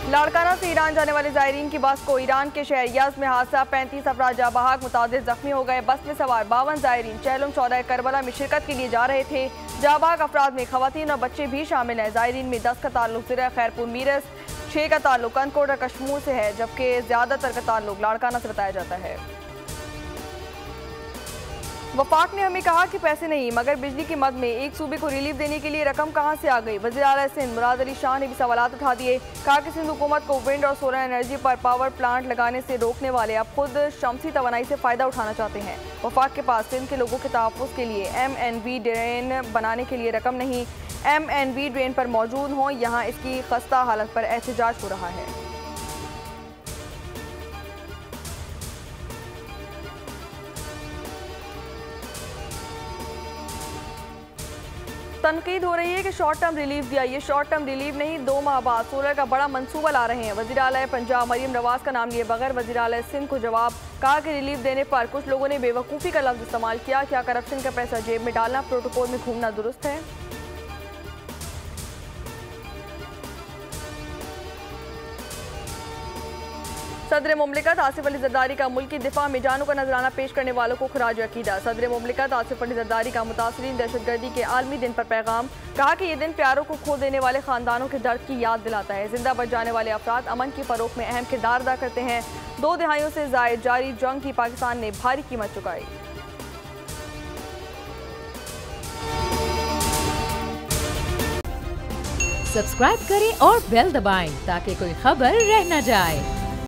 लाड़काना से ईरान जाने वाले ज़ायरीन की बस को ईरान के शहर यज़्द में हादसा, 35 अफराद जाँ बहक, मुतादिद जख्मी हो गए। बस में सवार 52 ज़ायरीन चहलम चौदह करबला में शिरकत के लिए जा रहे थे। जाँ बहक अफराद में खवातीन और बच्चे भी शामिल हैं। ज़ायरीन में 10 का ताल्लुक ज़िला खैरपुर मीरस, 6 का ताल्लुक कनकोट और कश्मीर से है, जबकि ज़्यादातर का ताल्लुक लाड़काना से बताया जाता है। वफाक ने हमें कहा कि पैसे नहीं, मगर बिजली की मद में एक सूबे को रिलीफ देने के लिए रकम कहां से आ गई। वज़ीर आला सिंध मुराद अली शाह ने भी सवालात उठा दिए। कहा कि सिंध हुकूमत को विंड और सोलर एनर्जी पर पावर प्लांट लगाने से रोकने वाले अब खुद शमसी तवानाई से फ़ायदा उठाना चाहते हैं। वफाक के पास सिंध के लोगों के तहफ़्फ़ुज़ के लिए MNV ड्रेन बनाने के लिए रकम नहीं। MNV ड्रेन पर मौजूद हों, यहाँ इसकी खस्ता हालत पर एहतजाज हो रहा है। तनकीद हो रही है कि शॉर्ट टर्म रिलीफ दिया। ये शॉर्ट टर्म रिलीफ नहीं, 2 माह बाद सोलर का बड़ा मंसूबा ला रहे हैं। वज़ीर आला पंजाब मरीम नवाज का नाम लिए बगैर वज़ीर आला सिंध को जवाब। कहा कि रिलीफ देने पर कुछ लोगों ने बेवकूफ़ी का लफ्ज़ इस्तेमाल किया। क्या करप्शन का पैसा जेब में डालना, प्रोटोकॉल में घूमना दुरुस्त है? सदर मुमलिकत आसिफ अली जरदारी का मुल्की दिफा में जानों का नजराना पेश करने वालों को खराज अकीदा। सदर मुमलिकत आसिफ अली जरदारी का मुतासरीन दहशतगर्दी के आलमी दिन पर पैगाम। कहा कि ये दिन प्यारों को खो देने वाले खानदानों के दर्द की याद दिलाता है। जिंदा बच जाने वाले अफराद अमन की फरोख में अहम किरदार अदा करते हैं। 2 दहाइयों से जायद जारी जंग की पाकिस्तान ने भारी कीमत चुकाई। सब्सक्राइब करें और बेल दबाएं ताकि कोई खबर रह न जाए।